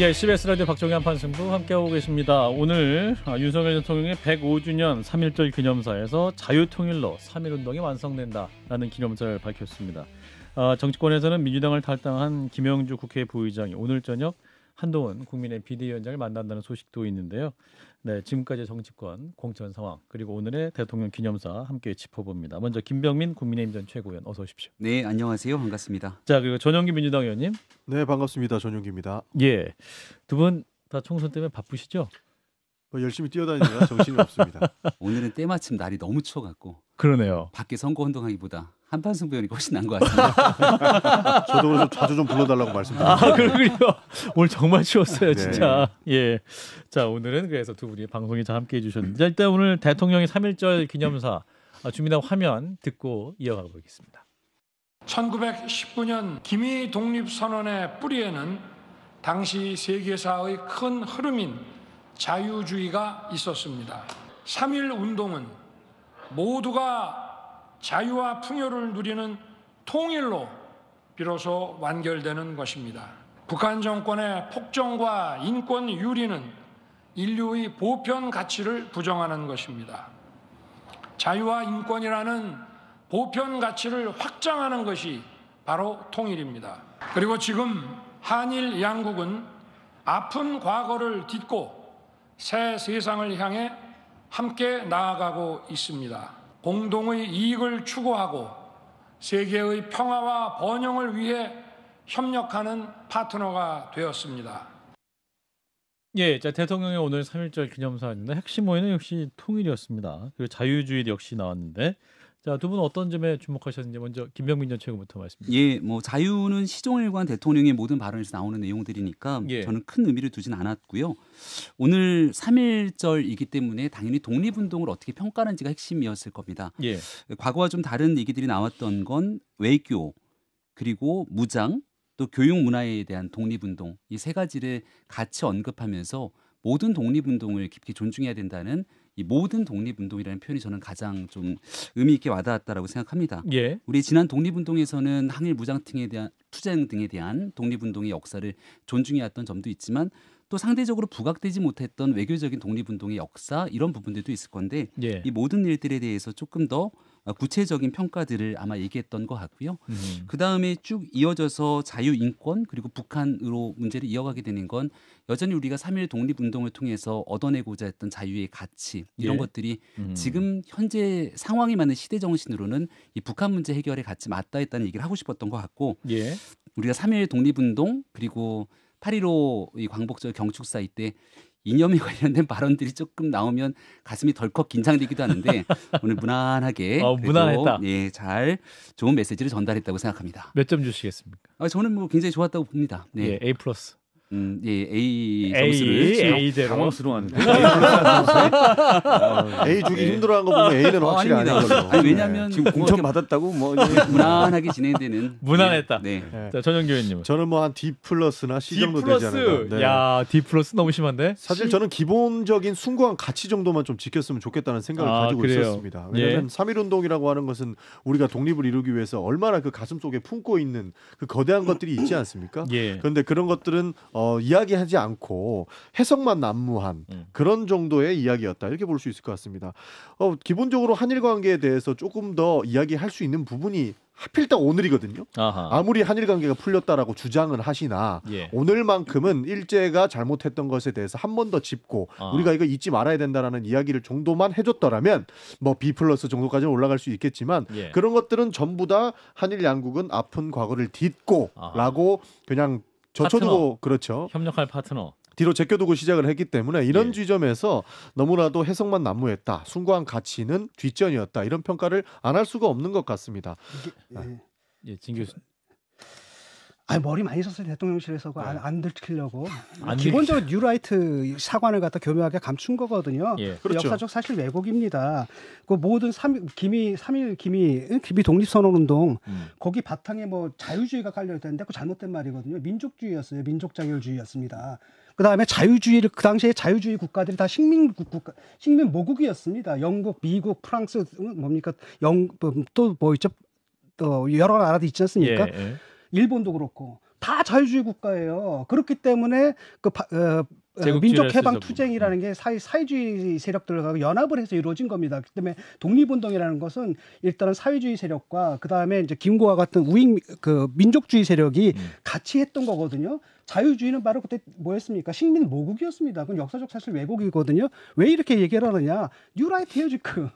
예, CBS 라디오 박정희 한판승부 함께하고 계십니다. 오늘 윤석열 대통령의 105주년 3.1절 기념사에서 자유통일로 3.1운동이 완성된다라는 기념사를 밝혔습니다. 정치권에서는 민주당을 탈당한 김영주 국회 부의장이 오늘 저녁 한동훈 국민의 비대위원장을 만난다는 소식도 있는데요. 네, 지금까지 정치권 공천 상황 그리고 오늘의 대통령 기념사 함께 짚어봅니다. 먼저 김병민 국민의힘 전 최고위원 어서 오십시오. 네, 안녕하세요. 반갑습니다. 자, 그리고 전용기 민주당 의원님. 네, 반갑습니다. 전용기입니다. 예, 두 분 다 총선 때문에 바쁘시죠? 열심히 뛰어다니느라 정신이 없습니다. 오늘은 때마침 날이 너무 추워갖고 그러네요. 밖에 선거 운동하기보다 한판승부 하니까 훨씬 나은 것 같습니다. 저도 그래서 자주 좀 불러달라고 말씀드립니다. 아, 그러군요. 오늘 정말 추웠어요, 네. 진짜. 예. 자, 오늘은 그래서 두 분이 방송에 잘 함께해 주셨는데 일단 오늘 대통령의 3.1절 기념사 준비된 화면 듣고 이어가 보겠습니다. 1919년 기미 독립선언의 뿌리에는 당시 세계사의 큰 흐름인 자유주의가 있었습니다. 3.1 운동은 모두가 자유와 풍요를 누리는 통일로 비로소 완결되는 것입니다. 북한 정권의 폭정과 인권 유리는 인류의 보편 가치를 부정하는 것입니다. 자유와 인권이라는 보편 가치를 확장하는 것이 바로 통일입니다. 그리고 지금 한일 양국은 아픈 과거를 딛고 새 세상을 향해 함께 나아가고 있습니다. 공동의 이익을 추구하고 세계의 평화와 번영을 위해 협력하는 파트너가 되었습니다. 예, 자, 대통령의 오늘 3.1절 기념사였는데 핵심 모임은 역시 통일이었습니다. 그리고 자유주의 역시 나왔는데 자, 두 분 어떤 점에 주목하셨는지 먼저 김병민 전 최고부터 말씀드립니다. 예, 뭐 자유는 시종일관 대통령의 모든 발언에서 나오는 내용들이니까 예. 저는 큰 의미를 두진 않았고요. 오늘 3.1절이기 때문에 당연히 독립운동을 어떻게 평가하는지가 핵심이었을 겁니다. 예. 과거와 좀 다른 얘기들이 나왔던 건 외교, 그리고 무장, 또 교육 문화에 대한 독립운동 이 세 가지를 같이 언급하면서 모든 독립운동을 깊이 존중해야 된다는 이 모든 독립운동이라는 표현이 저는 가장 좀 의미 있게 와닿았다라고 생각합니다. 예. 우리 지난 독립운동에서는 항일 무장등에 대한 투쟁 등에 대한 독립운동의 역사를 존중해왔던 점도 있지만 또 상대적으로 부각되지 못했던 외교적인 독립운동의 역사 이런 부분들도 있을 건데 예. 이 모든 일들에 대해서 조금 더 구체적인 평가들을 아마 얘기했던 것 같고요. 그 다음에 쭉 이어져서 자유, 인권 그리고 북한으로 문제를 이어가게 되는 건 여전히 우리가 3.1 독립운동을 통해서 얻어내고자 했던 자유의 가치 이런 예. 것들이 지금 현재 상황에 맞는 시대 정신으로는 이 북한 문제 해결에 같이 맞닿아 있다는 얘기를 하고 싶었던 것 같고 예. 우리가 3.1 독립운동 그리고 8.15 이 광복절 경축사 이때 이념에 관련된 발언들이 조금 나오면 가슴이 덜컥 긴장되기도 하는데 오늘 무난하게 무난했다. 예, 잘 좋은 메시지를 전달했다고 생각합니다. 몇 점 주시겠습니까? 저는 뭐 굉장히 좋았다고 봅니다. 네. 예, A 플러스. 예, A 점수를 A대로. 당황스러워하는데. A 주기 힘들어한 거 보면 A는 확실히 아닙니다. 아닌 걸로. 아니, 왜냐하면 지금 공천 받았다고 뭐 무난하게 진행되는 무난했다. 네. 네. 자, 전용기 의원님은. 저는 뭐 한 D 플러스나 C D 정도 플러스. 되지 않을까. 네. 야, D 플러스 너무 심한데? 사실 저는 기본적인 숭고한 가치 정도만 좀 지켰으면 좋겠다는 생각을 가지고 그래요? 있었습니다. 왜냐하면 예. 3.1 운동이라고 하는 것은 우리가 독립을 이루기 위해서 얼마나 그 가슴 속에 품고 있는 그 거대한 것들이 있지 않습니까? 예. 그런데 그런 것들은 이야기하지 않고 해석만 난무한 그런 정도의 이야기였다 이렇게 볼 수 있을 것 같습니다. 기본적으로 한일 관계에 대해서 조금 더 이야기할 수 있는 부분이 하필 딱 오늘이거든요. 아하. 아무리 한일 관계가 풀렸다라고 주장은 하시나 예. 오늘만큼은 일제가 잘못했던 것에 대해서 한 번 더 짚고 우리가 이거 잊지 말아야 된다라는 이야기를 정도만 해줬더라면 뭐 B 플러스 정도까지는 올라갈 수 있겠지만 예. 그런 것들은 전부 다 한일 양국은 아픈 과거를 딛고라고 그냥 젖혀두고 그렇죠. 협력할 파트너. 뒤로 제껴두고 시작을 했기 때문에 이런 예. 지점에서 너무나도 해석만 난무했다. 숭고한 가치는 뒷전이었다. 이런 평가를 안 할 수가 없는 것 같습니다. 예, 진 교수. 머리 많이 썼어요 대통령실에서 안 들키려고. 안 기본적으로 뉴라이트 사관을 갖다 교묘하게 감춘 거거든요. 예. 그렇죠. 역사적 사실 왜곡입니다. 그 모든 3.1 기미 독립선언운동 거기 바탕에 뭐 자유주의가 깔려 있다는데 그 잘못된 말이거든요. 민족주의였어요. 민족자율주의였습니다. 그 다음에 자유주의를 그 당시에 자유주의 국가들이 다 식민 모국이었습니다. 영국, 미국, 프랑스 뭡니까 또 뭐 있죠? 또 여러 나라도 있지 않습니까? 예. 일본도 그렇고 다 자유주의 국가예요. 그렇기 때문에 제국주의를 민족 해방 쓰죠. 투쟁이라는 게 사회주의 세력들과 연합을 해서 이루어진 겁니다. 그렇기 때문에 독립운동이라는 것은 일단은 사회주의 세력과 그 다음에 이제 김구와 같은 민족주의 세력이 같이 했던 거거든요. 자유주의는 바로 그때 뭐였습니까? 식민 모국이었습니다. 그건 역사적 사실 왜곡이거든요. 왜 이렇게 얘기를 하느냐? 뉴라이트예요 지금.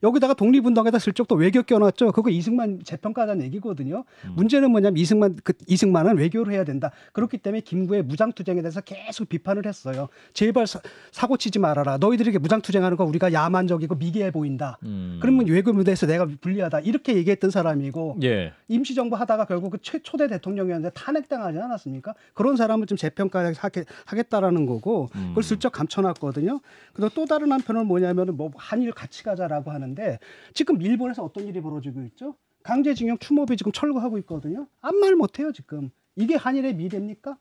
여기다가 독립운동에다 슬쩍 또 외교 껴놨죠. 그거 이승만 재평가하자는 얘기거든요. 문제는 뭐냐면 이승만은 외교를 해야 된다. 그렇기 때문에 김구의 무장투쟁에 대해서 계속 비판을 했어요. 제발 사고 치지 말아라. 너희들이 무장투쟁하는 거 우리가 야만적이고 미개해 보인다. 그러면 외교 무대에서 내가 불리하다. 이렇게 얘기했던 사람이고 예. 임시정부 하다가 결국 그 초대 대통령이었는데 탄핵당하지 않았습니까? 그런 사람은 좀 재평가하겠다라는 거고 그걸 슬쩍 감춰놨거든요. 그리고 또 다른 한편은 뭐냐면 뭐 한일 같이 가자라고 하는데 지금 일본에서 어떤 일이 벌어지고 있죠? 강제징용 추모비 지금 철거하고 있거든요. 아무 말 못해요 지금. 이게 한일의 미래입니까?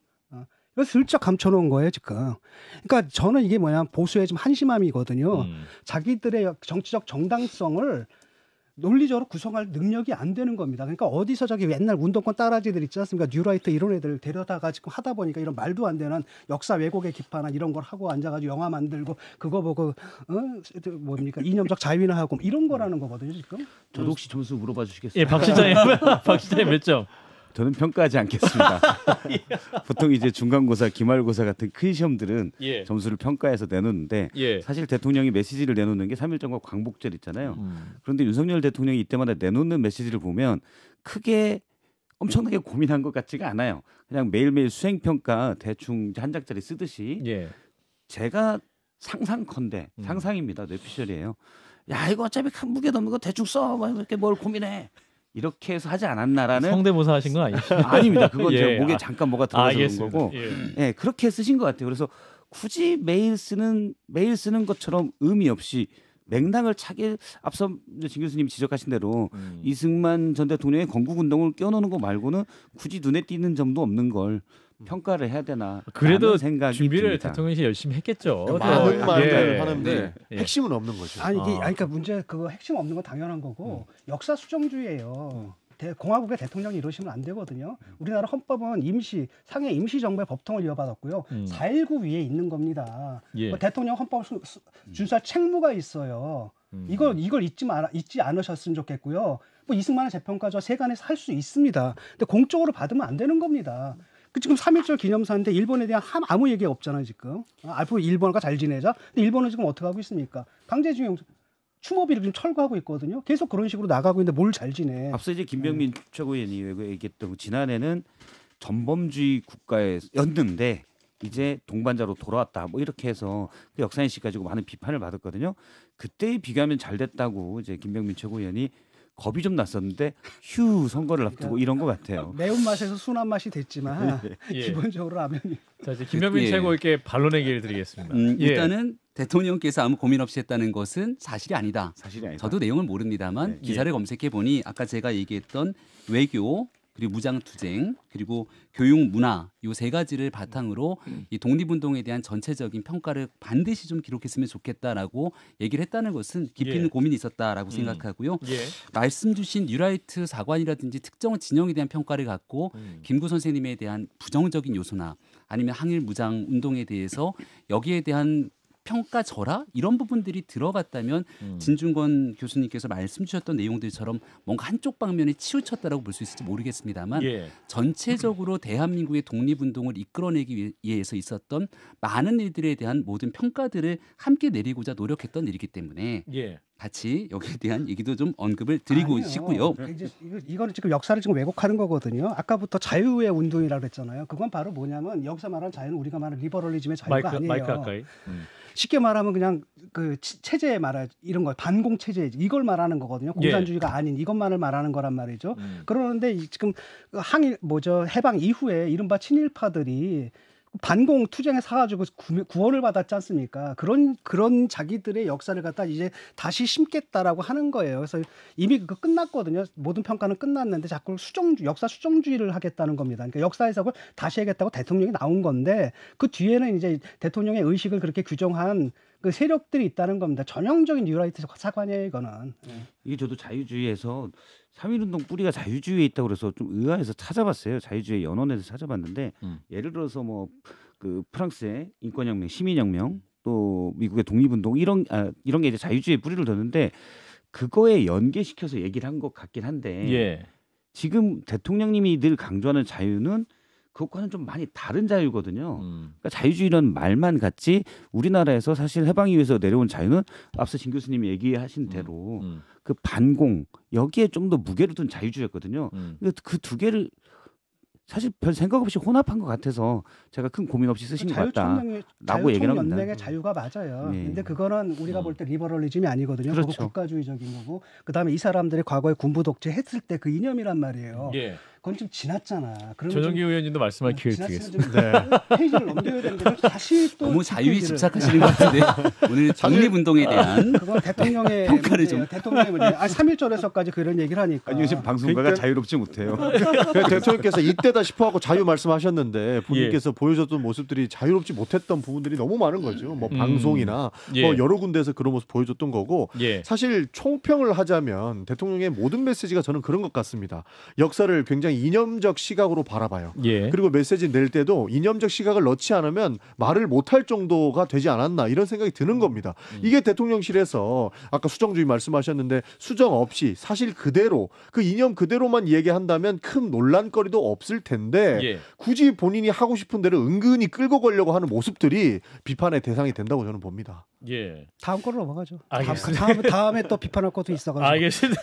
이거 슬쩍 감춰놓은 거예요 지금. 그러니까 저는 이게 뭐냐면 보수의 좀 한심함이거든요. 자기들의 정치적 정당성을 논리적으로 구성할 능력이 안 되는 겁니다. 그러니까 어디서 저기 옛날 운동권 따라지들 있지 않습니까? 뉴라이트 이런 애들 데려다가 지금 하다 보니까 이런 말도 안 되는 역사 왜곡에 기판한 이런 걸 하고 앉아가지고 영화 만들고 그거 보고 뭡니까 이념적 자유나 하고 이런 거라는 거거든요 지금. 저도 혹시 점수 물어봐 주시겠어요? 예, 박 실장님, 박 실장님 몇 점? 저는 평가하지 않겠습니다. 보통 이제 중간고사, 기말고사 같은 큰 시험들은 예. 점수를 평가해서 내놓는데 예. 사실 대통령이 메시지를 내놓는 게 3.1절과 광복절 있잖아요. 그런데 윤석열 대통령이 이때마다 내놓는 메시지를 보면 크게 엄청나게 고민한 것 같지가 않아요. 그냥 매일매일 수행평가 대충 한 장짜리 쓰듯이 예. 제가 상상컨대 상상입니다. 뇌피셜이에요. 야 이거 어차피 큰 무게 넘는 거 대충 써. 뭐 이렇게 뭘 고민해. 이렇게 해서 하지 않았나라는 성대모사 하신 건 아니시죠? 아닙니다. 그건 예. 제 목에 잠깐 뭐가 들어서 그런 거고, 예. 그렇게 쓰신 것 같아요. 그래서 굳이 매일 쓰는 것처럼 의미 없이 맥락을 차게 앞서 진 교수님 지적하신 대로 이승만 전 대통령의 건국운동을 껴놓는 거 말고는 굳이 눈에 띄는 점도 없는 걸 평가를 해야 되나? 그래도 생각이 준비를 듭니다. 대통령이 열심히 했겠죠. 많은 또, 말을 예. 하는데 예. 핵심은 없는 거죠. 아니 이게 그러니까 문제 그거 핵심 없는 건 당연한 거고 역사 수정주의예요. 공화국의 대통령이 이러시면 안 되거든요. 우리나라 헌법은 상해 임시정부의 법통을 이어받았고요. 4.19 위에 있는 겁니다. 예. 뭐 대통령 헌법 준수할 책무가 있어요. 이걸 잊지 않으셨으면 좋겠고요. 뭐 이승만의 재평가저 세간에서 할 수 있습니다. 근데 공적으로 받으면 안 되는 겁니다. 지금 3.1절 기념사인데 일본에 대한 아무 얘기가 없잖아요 지금. 앞으로 일본과 잘 지내자. 근데 일본은 지금 어떻게 하고 있습니까? 강제징용 추모비를 지금 철거하고 있거든요. 계속 그런 식으로 나가고 있는데 뭘 잘 지내. 앞서 이제 김병민 최고위원이 얘기했던 지난해는 전범주의 국가였는데 이제 동반자로 돌아왔다. 뭐 이렇게 해서 그 역사인식 가지고 많은 비판을 받았거든요. 그때에 비교하면 잘 됐다고 이제 김병민 최고위원이 겁이 좀 났었는데 선거를 앞두고 이런 것 같아요. 매운맛에서 순한 맛이 됐지만 예. 기본적으로 라면이. 자 이제 김병민 예. 최고에게 반론의 기회를 드리겠습니다. 예. 일단은 대통령께서 아무 고민 없이 했다는 것은 사실이 아니다. 사실이 아니다. 저도 내용을 모릅니다만 네. 기사를 검색해 보니 아까 제가 얘기했던 외교 그리고 무장투쟁 그리고 교육 문화 요 세 가지를 바탕으로 이 독립운동에 대한 전체적인 평가를 반드시 좀 기록했으면 좋겠다라고 얘기를 했다는 것은 깊이 있는 예. 고민이 있었다라고 생각하고요. 예. 말씀 주신 뉴라이트 사관이라든지 특정 진영에 대한 평가를 갖고 김구 선생님에 대한 부정적인 요소나 아니면 항일 무장 운동에 대해서 여기에 대한 평가절하 이런 부분들이 들어갔다면 진중권 교수님께서 말씀 주셨던 내용들처럼 뭔가 한쪽 방면에 치우쳤다라고 볼 수 있을지 모르겠습니다만 예. 전체적으로 대한민국의 독립운동을 이끌어내기 위해서 있었던 많은 일들에 대한 모든 평가들을 함께 내리고자 노력했던 일이기 때문에 예. 같이 여기에 대한 얘기도 좀 언급을 드리고 아니요. 싶고요. 이제 이거는 지금 역사를 지금 왜곡하는 거거든요. 아까부터 자유의 운동이라고 그랬잖아요. 그건 바로 뭐냐면 여기서 말하는 자유는 우리가 말하는 리버럴리즘의 자유가 아니에요. 마이크 가까이. 쉽게 말하면 그냥 그 체제 말하 이런 거 반공 체제 이걸 말하는 거거든요. 공산주의가 아닌 이것만을 말하는 거란 말이죠. 그러는데 지금 항일 해방 이후에 이른바 친일파들이 반공 투쟁에 사가지고 구원을 받았지 않습니까? 그런 자기들의 역사를 갖다 이제 다시 심겠다라고 하는 거예요. 그래서 이미 그거 끝났거든요. 모든 평가는 끝났는데 자꾸 역사 수정주의를 하겠다는 겁니다. 그러니까 역사 해석을 다시 하겠다고 대통령이 나온 건데 그 뒤에는 이제 대통령의 의식을 그렇게 규정한 그 세력들이 있다는 겁니다. 전형적인 뉴라이트 사관이에요, 이거는. 이게 저도 자유주의에서 3.1운동 뿌리가 자유주의에 있다고 그래서 좀 의아해서 찾아봤어요. 자유주의 연원에서 찾아봤는데 예를 들어서 뭐 그 프랑스의 인권혁명, 시민혁명, 또 미국의 독립운동 이런 게 이제 자유주의에 뿌리를 뒀는데 그거에 연계시켜서 얘기를 한 것 같긴 한데 예. 지금 대통령님이 늘 강조하는 자유는 그것과는 좀 많이 다른 자유거든요. 그러니까 자유주의라는 말만 같지 우리나라에서 사실 해방 이후에서 내려온 자유는 앞서 진 교수님이 얘기하신 대로 그 반공 여기에 좀 더 무게를 둔 자유주의였거든요. 그 두 개를 사실 별 생각 없이 혼합한 것 같아서 제가 큰 고민 없이 쓰신 것 같다라고 얘기를 합니다. 자유총연맹의 자유가 맞아요. 네. 근데 그거는 우리가 볼 때 리버럴리즘이 아니거든요. 그렇죠. 그거 국가주의적인 거고 그다음에 이 사람들이 과거에 군부 독재 했을 때 그 이념이란 말이에요. 예. 그건 좀 지났잖아. 전용기 의원님도 말씀할 기회를 드리겠습니다. 페이지를 넘겨야 되는데 다시 또 너무 자유에 집착하시는 것 같은데 오늘 독립운동에 대한 그건 대통령의 평가를 문제예요. 대통령의 문제. 3.1절에서까지 그런 얘기를 하니까. 아니 요즘 방송가가 그러니까- 자유롭지 못해요. 대통령께서 이때다 싶어하고 자유 말씀하셨는데 본인께서 보여줬던 모습들이 자유롭지 못했던 부분들이 너무 많은 거죠. 뭐 방송이나 예. 뭐 여러 군데에서 그런 모습 보여줬던 거고 예. 사실 총평을 하자면 대통령의 모든 메시지가 저는 그런 것 같습니다. 역사를 굉장히 이념적 시각으로 바라봐요. 예. 그리고 메시지 낼 때도 이념적 시각을 넣지 않으면 말을 못할 정도가 되지 않았나 이런 생각이 드는 겁니다. 이게 대통령실에서 아까 수정주의 말씀하셨는데 수정 없이 사실 그대로 그 이념 그대로만 얘기한다면 큰 논란거리도 없을 텐데 예. 굳이 본인이 하고 싶은 대로 은근히 끌고 가려고 하는 모습들이 비판의 대상이 된다고 저는 봅니다. 예. 다음 거로 넘어가죠. 알겠습니다. 다음에 또 비판할 것도 있어가지고. 알겠습니다.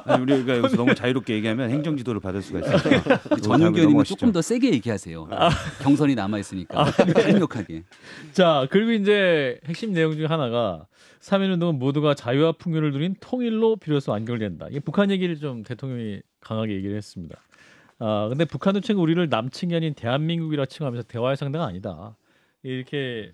아니, 우리가 여기서 너무 자유롭게 얘기하면 행정지도를 받을 수가 있으니까 전용기 의원님은 조금 더 세게 얘기하세요. 경선이 남아 있으니까 강력하게. 자, 그리고 이제 핵심 내용 중 하나가 3.1운동은 모두가 자유와 풍요를 누린 통일로 비로소 완결된다. 이게 북한 얘기를 좀 대통령이 강하게 얘기를 했습니다. 근데 북한은 최근 우리를 남측이 아닌 대한민국이라 칭하면서 대화의 상대가 아니다. 이렇게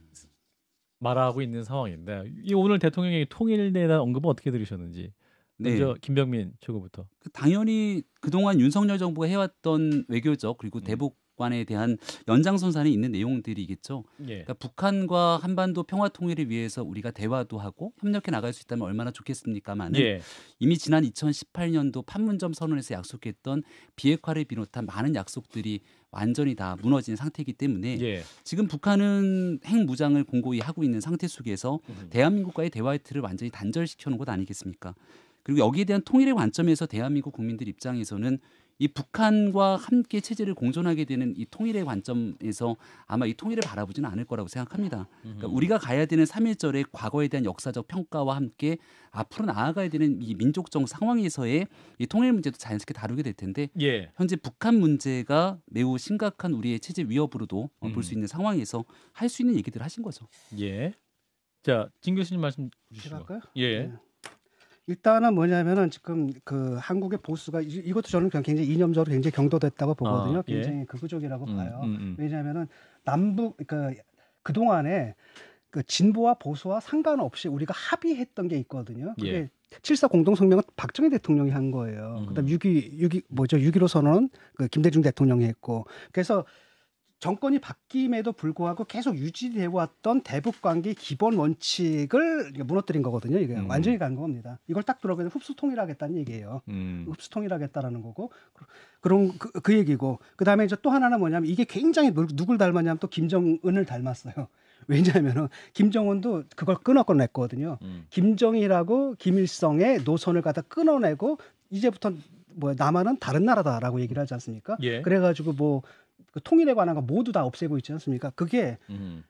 말하고 있는 상황인데 이 오늘 대통령의 통일에 대한 언급은 어떻게 들으셨는지 먼저 김병민 최고부터. 당연히 그동안 윤석열 정부가 해왔던 외교적 그리고 대북관에 대한 연장선상에 있는 내용들이겠죠. 예. 그러니까 북한과 한반도 평화 통일을 위해서 우리가 대화도 하고 협력해 나갈 수 있다면 얼마나 좋겠습니까만 예. 이미 지난 2018년도 판문점 선언에서 약속했던 비핵화를 비롯한 많은 약속들이 완전히 다 무너진 상태이기 때문에 예. 지금 북한은 핵무장을 공고히 하고 있는 상태 속에서 대한민국과의 대화의 틀을 완전히 단절시켜 놓은 것 아니겠습니까? 그리고 여기에 대한 통일의 관점에서 대한민국 국민들 입장에서는 이 북한과 함께 체제를 공존하게 되는 이 통일의 관점에서 아마 이 통일을 바라보지는 않을 거라고 생각합니다. 그러니까 우리가 가야 되는 3.1절의 과거에 대한 역사적 평가와 함께 앞으로 나아가야 되는 이 민족적 상황에서의 이 통일 문제도 자연스럽게 다루게 될 텐데 예. 현재 북한 문제가 매우 심각한 우리의 체제 위협으로도 볼 수 있는 상황에서 할 수 있는 얘기들을 하신 거죠. 예. 자, 진 교수님 말씀 제가 주시죠. 할까요? 예. 네. 일단은 뭐냐면은 지금 그 한국의 보수가 이것도 저는 굉장히 이념적으로 굉장히 경도됐다고 보거든요. 예. 굉장히 극우적이라고 봐요. 음. 왜냐하면은 남북 그 동안에 그 진보와 보수와 상관없이 우리가 합의했던 게 있거든요. 그게 예. 7.4 공동성명은 박정희 대통령이 한 거예요. 그다음 6.15 선언은 그 김대중 대통령이 했고, 그래서 정권이 바뀜에도 불구하고 계속 유지되어 왔던 대북 관계 기본 원칙을 무너뜨린 거거든요. 이게 완전히 간 겁니다. 이걸 딱 들어보면 흡수 통일하겠다는 얘기예요. 흡수 통일하겠다라는 거고 그런 그 얘기고, 그다음에 이제 또 하나는 뭐냐면 이게 굉장히 누굴 닮았냐면 또 김정은을 닮았어요. 왜냐하면은 김정은도 그걸 끊어냈거든요. 김정일하고 김일성의 노선을 갖다 끊어내고 이제부터 뭐 남한은 다른 나라다라고 얘기를 하지 않습니까? 예. 그래가지고 뭐 그 통일에 관한 거 모두 다 없애고 있지 않습니까? 그게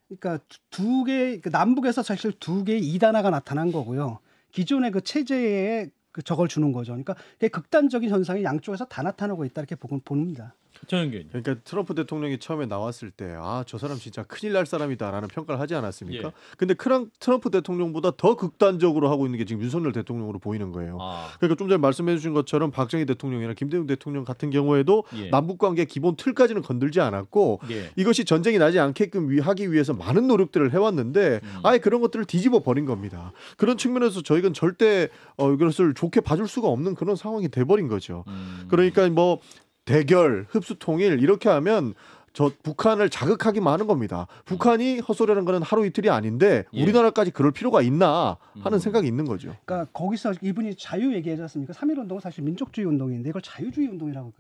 그러니까 두 개, 남북에서 사실 두 개의 이단화가 나타난 거고요. 기존의 그 체제에 저걸 주는 거죠. 그러니까 극단적인 현상이 양쪽에서 다 나타나고 있다 이렇게 봅니다. 전용기. 그러니까 트럼프 대통령이 처음에 나왔을 때 저 사람 진짜 큰일 날 사람이다라는 평가를 하지 않았습니까? 예. 근데 트럼프 대통령보다 더 극단적으로 하고 있는 게 지금 윤석열 대통령으로 보이는 거예요. 그러니까 좀 전에 말씀해 주신 것처럼 박정희 대통령이나 김대중 대통령 같은 경우에도 예. 남북관계 기본 틀까지는 건들지 않았고 예. 이것이 전쟁이 나지 않게끔 하기 위해서 많은 노력들을 해왔는데 아예 그런 것들을 뒤집어 버린 겁니다. 그런 측면에서 저희는 절대 이것을 좋게 봐줄 수가 없는 그런 상황이 돼버린 거죠. 그러니까 뭐 대결, 흡수 통일 이렇게 하면 저 북한을 자극하기만 하는 겁니다. 북한이 헛소리하는 거는 하루 이틀이 아닌데 예. 우리나라까지 그럴 필요가 있나 하는 생각이 있는 거죠. 그러니까 거기서 이분이 자유 얘기하지 않습니까? 3.1 운동은 사실 민족주의 운동인데 이걸 자유주의 운동이라고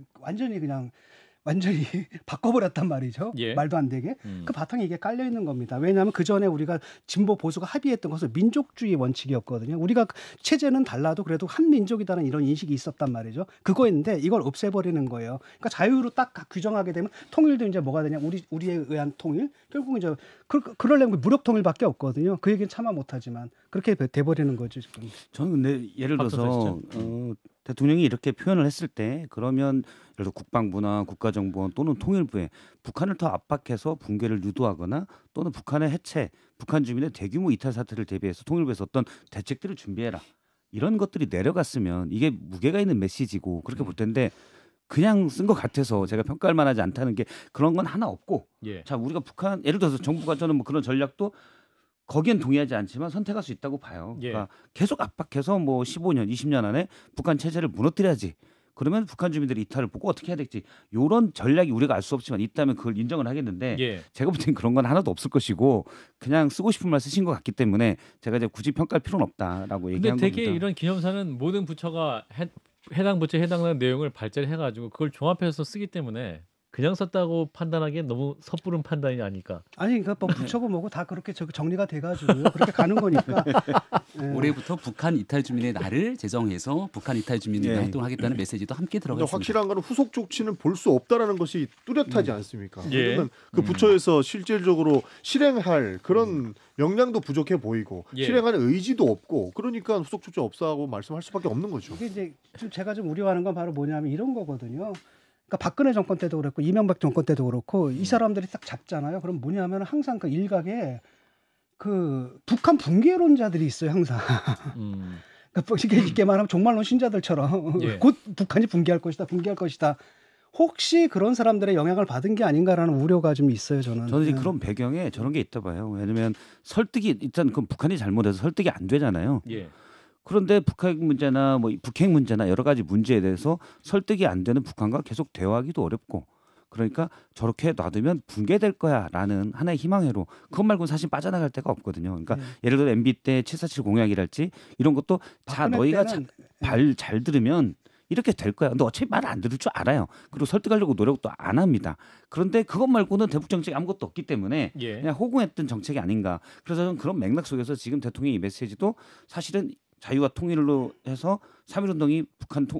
완전히 바꿔버렸단 말이죠. 예. 말도 안 되게. 그 바탕에 이게 깔려 있는 겁니다. 왜냐하면 그 전에 우리가 진보 보수가 합의했던 것은 민족주의 원칙이었거든요. 우리가 체제는 달라도 그래도 한 민족이다는 이런 인식이 있었단 말이죠. 그거였는데 이걸 없애버리는 거예요. 그러니까 자유로 딱 규정하게 되면 통일도 이제 뭐가 되냐? 우리에 의한 통일. 결국 이제 그러려면 무력 통일밖에 없거든요. 그 얘기는 차마 못하지만 그렇게 돼버리는 거죠 지금. 저는 근데 예를 들어서 대통령이 이렇게 표현을 했을 때 그러면 예를 들어 국방부나 국가정보원 또는 통일부에 북한을 더 압박해서 붕괴를 유도하거나 또는 북한의 해체, 북한 주민의 대규모 이탈 사태를 대비해서 통일부에서 어떤 대책들을 준비해라. 이런 것들이 내려갔으면 이게 무게가 있는 메시지고 그렇게 볼 텐데 그냥 쓴 것 같아서 제가 평가할 만하지 않다는 게 그런 건 하나 없고 예. 자 우리가 북한 예를 들어서 정부가 저는 뭐 그런 전략도 거기엔 동의하지 않지만 선택할 수 있다고 봐요. 예. 그러니까 계속 압박해서 뭐 15년, 20년 안에 북한 체제를 무너뜨려야지. 그러면 북한 주민들이 이탈을 보고 어떻게 해야 될지 이런 전략이 우리가 알 수 없지만 있다면 그걸 인정을 하겠는데 예. 제가 볼 땐 그런 건 하나도 없을 것이고 그냥 쓰고 싶은 말 쓰신 것 같기 때문에 제가 이제 굳이 평가할 필요는 없다라고 근데 얘기한 되게 겁니다. 이런 기념사는 모든 부처가 해당 부처에 해당하는 내용을 발제해가지고 그걸 종합해서 쓰기 때문에 그냥 썼다고 판단하기엔 너무 섣부른 판단이 아닐까. 아니 그러니까 뭐 부처고 뭐고 다 그렇게 정리가 돼가지고 그렇게 가는 거니까. 예. 올해부터 북한 이탈 주민의 날을 제정해서 북한 이탈 주민이 예. 활동하겠다는 메시지도 함께 들어가 근데 있습니다. 확실한 거는 후속 조치는 볼 수 없다라는 것이 뚜렷하지 않습니까? 예. 왜냐면 그 부처에서 실질적으로 실행할 그런 역량도 부족해 보이고 예. 실행하는 의지도 없고 그러니까 후속 조치 없다고 말씀할 수밖에 없는 거죠. 이게 이제 제가 좀 우려하는 건 바로 뭐냐면 이런 거거든요. 그러니까 박근혜 정권 때도 그렇고 이명박 정권 때도 그렇고 이 사람들이 딱 잡잖아요. 그럼 뭐냐면 항상 그 일각에 그 북한 붕괴론자들이 있어요. 항상. 그러니까 쉽게 말하면 종말론 신자들처럼 예. 곧 북한이 붕괴할 것이다. 혹시 그런 사람들의 영향을 받은 게 아닌가라는 우려가 좀 있어요. 저는 이제 그런 배경에 저런 게 있다 봐요. 왜냐하면 설득이 일단 그 북한이 잘못해서 설득이 안 되잖아요. 예. 그런데 북핵 문제나 뭐 북핵 문제나 여러 가지 문제에 대해서 설득이 안 되는 북한과 계속 대화하기도 어렵고 그러니까 저렇게 놔두면 붕괴될 거야라는 하나의 희망회로 그것 말고는 사실 빠져나갈 데가 없거든요. 그러니까 예를 들어 MB 때 747 공약이랄지 이런 것도 자 너희가 잘 들으면 이렇게 될 거야. 근데 어차피 말 안 들을 줄 알아요. 그리고 설득하려고 노력도 안 합니다. 그런데 그것 말고는 대북 정책이 아무것도 없기 때문에 예. 그냥 호구했던 정책이 아닌가. 그래서 저는 그런 맥락 속에서 지금 대통령의 이 메시지도 사실은 자유와 통일로 해서 3.1운동이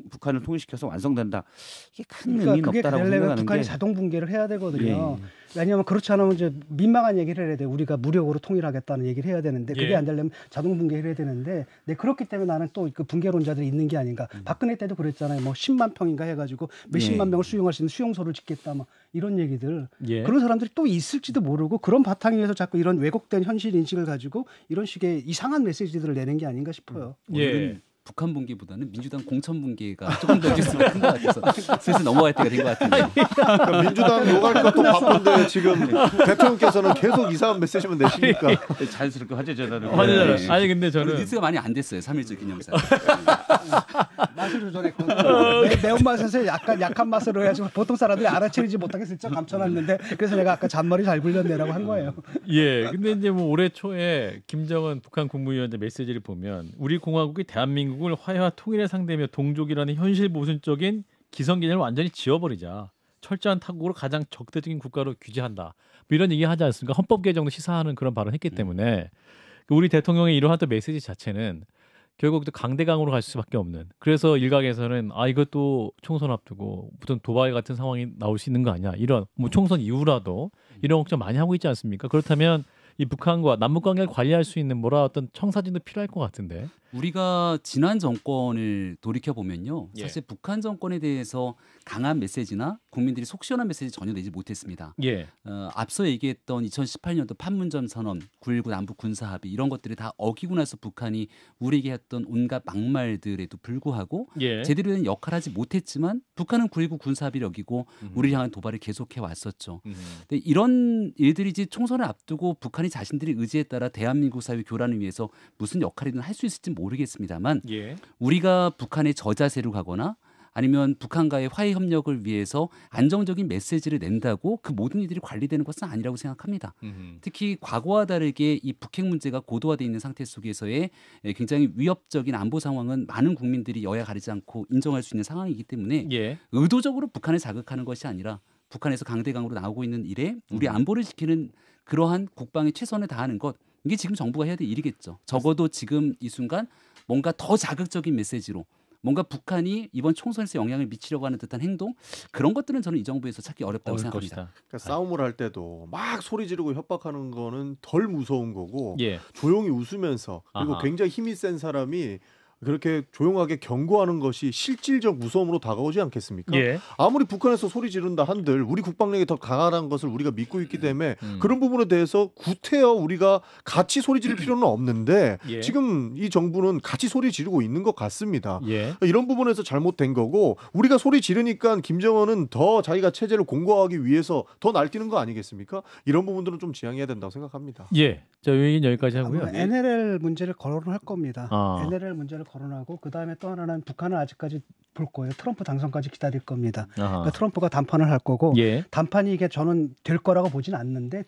북한을 통일시켜서 완성된다. 이게 큰 의미는 그게 없다라고 되려면 생각하는 북한이 게 자동 붕괴를 해야 되거든요. 예. 왜냐하면 그렇지 않으면 이제 민망한 얘기를 해야 돼. 우리가 무력으로 통일하겠다는 얘기를 해야 되는데 그게 예. 안 되려면 자동 붕괴를 해야 되는데 네, 그렇기 때문에 나는 또 그 붕괴론자들이 있는 게 아닌가. 박근혜 때도 그랬잖아요. 뭐 10만 평인가 해가지고 몇십만 명을 수용할 수 있는 수용소를 짓겠다. 막 이런 얘기들. 예. 그런 사람들이 또 있을지도 모르고 그런 바탕 위에서 자꾸 이런 왜곡된 현실 인식을 가지고 이런 식의 이상한 메시지들을 내는 게 아닌가 싶어요. 예. 북한 붕괴보다는 민주당 공천 붕괴가 조금 더 뉴스가 큰 것 같아서 슬슬 넘어갈 때가 된 것 같은데. 그러니까 민주당 욕할 것도 바쁜데 지금 대통령께서는 계속 이상한 메시지만 내시니까 자연스럽게 화제 전환을 화제잖아요. 아니 근데 저는 뉴스가 많이 안 됐어요. 3.1절 기념사. 맛을 조절했고 매운맛에서 약한 맛으로 해가지고 보통 사람들이 알아채리지 못하게 슬쩍 감춰놨는데 그래서 내가 아까 잔머리 잘 굴렸네라고 한 거예요. 예. 근데 이제 뭐 올해 초에 김정은 북한 국무위원장 메시지를 보면 우리 공화국이 대한민국을 화해와 통일의 상대며 동족이라는 현실 모순적인 기성 개념을 완전히 지워버리자. 철저한 타국으로 가장 적대적인 국가로 규제한다. 뭐 이런 얘기 하지 않습니까? 헌법 개정도 시사하는 그런 발언을 했기 때문에 우리 대통령의 이러한 또 메시지 자체는 결국 또 강대강으로 갈 수밖에 없는. 그래서 일각에서는 이것도 총선 앞두고 무슨 도발 같은 상황이 나올 수 있는 거 아니야. 이런 뭐 총선 이후라도 이런 걱정 많이 하고 있지 않습니까? 그렇다면 이 북한과 남북 관계를 관리할 수 있는 어떤 청사진도 필요할 것 같은데. 우리가 지난 정권을 돌이켜 보면요, 예. 사실 북한 정권에 대해서 강한 메시지나 국민들이 속 시원한 메시지 전혀 내지 못했습니다. 예. 앞서 얘기했던 2018년도 판문점 선언, 9.19 남북 군사 합의 이런 것들이 다 어기고 나서 북한이 우리에게 했던 온갖 막말들에도 불구하고 예. 제대로 된 역할을 하지 못했지만 북한은 9.19 군사 합의를 어기고 우리를 향한 도발을 계속해 왔었죠. 근데 이런 일들이 이제 총선을 앞두고 북한이 자신들의 의지에 따라 대한민국 사회 교란을 위해서 무슨 역할이든 할 수 있을지 모르겠습니다만 예. 우리가 북한의 저자세로 가거나 아니면 북한과의 화해 협력을 위해서 안정적인 메시지를 낸다고 그 모든 일들이 관리되는 것은 아니라고 생각합니다. 특히 과거와 다르게 이 북핵 문제가 고도화되어 있는 상태 속에서의 굉장히 위협적인 안보 상황은 많은 국민들이 여야 가리지 않고 인정할 수 있는 상황이기 때문에 예. 의도적으로 북한을 자극하는 것이 아니라 북한에서 강대강으로 나오고 있는 일에 우리 안보를 지키는 그러한 국방의 최선을 다하는 것, 이게 지금 정부가 해야 될 일이겠죠. 적어도 지금 이 순간 뭔가 더 자극적인 메시지로 뭔가 북한이 이번 총선에서 영향을 미치려고 하는 듯한 행동, 그런 것들은 저는 이 정부에서 찾기 어렵다고 생각합니다. 그러니까 싸움을 할 때도 막 소리 지르고 협박하는 거는 덜 무서운 거고 예. 조용히 웃으면서 그리고 아하. 굉장히 힘이 센 사람이 그렇게 조용하게 경고하는 것이 실질적 무서움으로 다가오지 않겠습니까? 예. 아무리 북한에서 소리 지른다 한들 우리 국방력이 더 강하다는 것을 우리가 믿고 있기 때문에 그런 부분에 대해서 구태여 우리가 같이 소리 지를 필요는 없는데 예. 지금 이 정부는 같이 소리 지르고 있는 것 같습니다. 예. 이런 부분에서 잘못된 거고 우리가 소리 지르니까 김정은은 더 자기가 체제를 공고하기 위해서 더 날뛰는 거 아니겠습니까? 이런 부분들은 좀 지양해야 된다고 생각합니다. 예. 자, 이 얘기는 여기까지 하고요. 아마 NLL 문제를 거론할 겁니다. 아. NLL 문제를 거론하고 그 다음에 또 하나는 북한은 아직까지 볼 거예요. 트럼프 당선까지 기다릴 겁니다. 아하. 그러니까 트럼프가 담판을 할 거고 예. 담판이 이게 저는 될 거라고 보진 않는데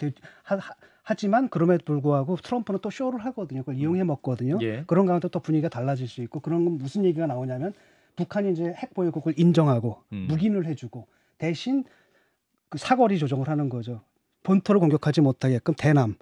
하지만 그럼에도 불구하고 트럼프는 또 쇼를 하거든요. 그걸 이용해 먹거든요. 예. 그런 가운데 또 분위기가 달라질 수 있고 그런 건 무슨 얘기가 나오냐면 북한이 이제 핵 보유국을 인정하고 묵인을 해주고 대신 그 사거리 조정을 하는 거죠. 본토를 공격하지 못하게끔 대남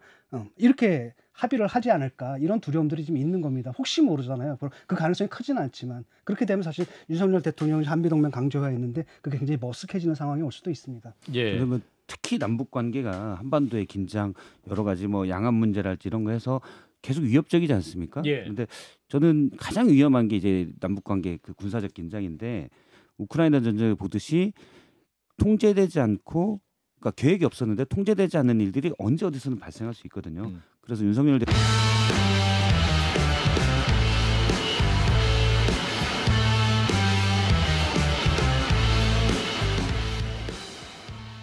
이렇게 합의를 하지 않을까 이런 두려움들이 좀 있는 겁니다. 혹시 모르잖아요. 그 가능성이 크지는 않지만 그렇게 되면 사실 윤석열 대통령이 한미동맹 강조화했는데 그게 굉장히 머쓱해지는 상황이 올 수도 있습니다. 예. 그러면 특히 남북 관계가 한반도의 긴장 여러 가지 뭐 양안 문제랄지 이런 거 해서 계속 위협적이지 않습니까? 예. 근데 저는 가장 위험한 게 이제 남북 관계 그 군사적 긴장인데 우크라이나 전쟁을 보듯이 통제되지 않고 그러니까 계획이 없었는데 통제되지 않는 일들이 언제 어디서는 발생할 수 있거든요. 그래서 윤석열 대통령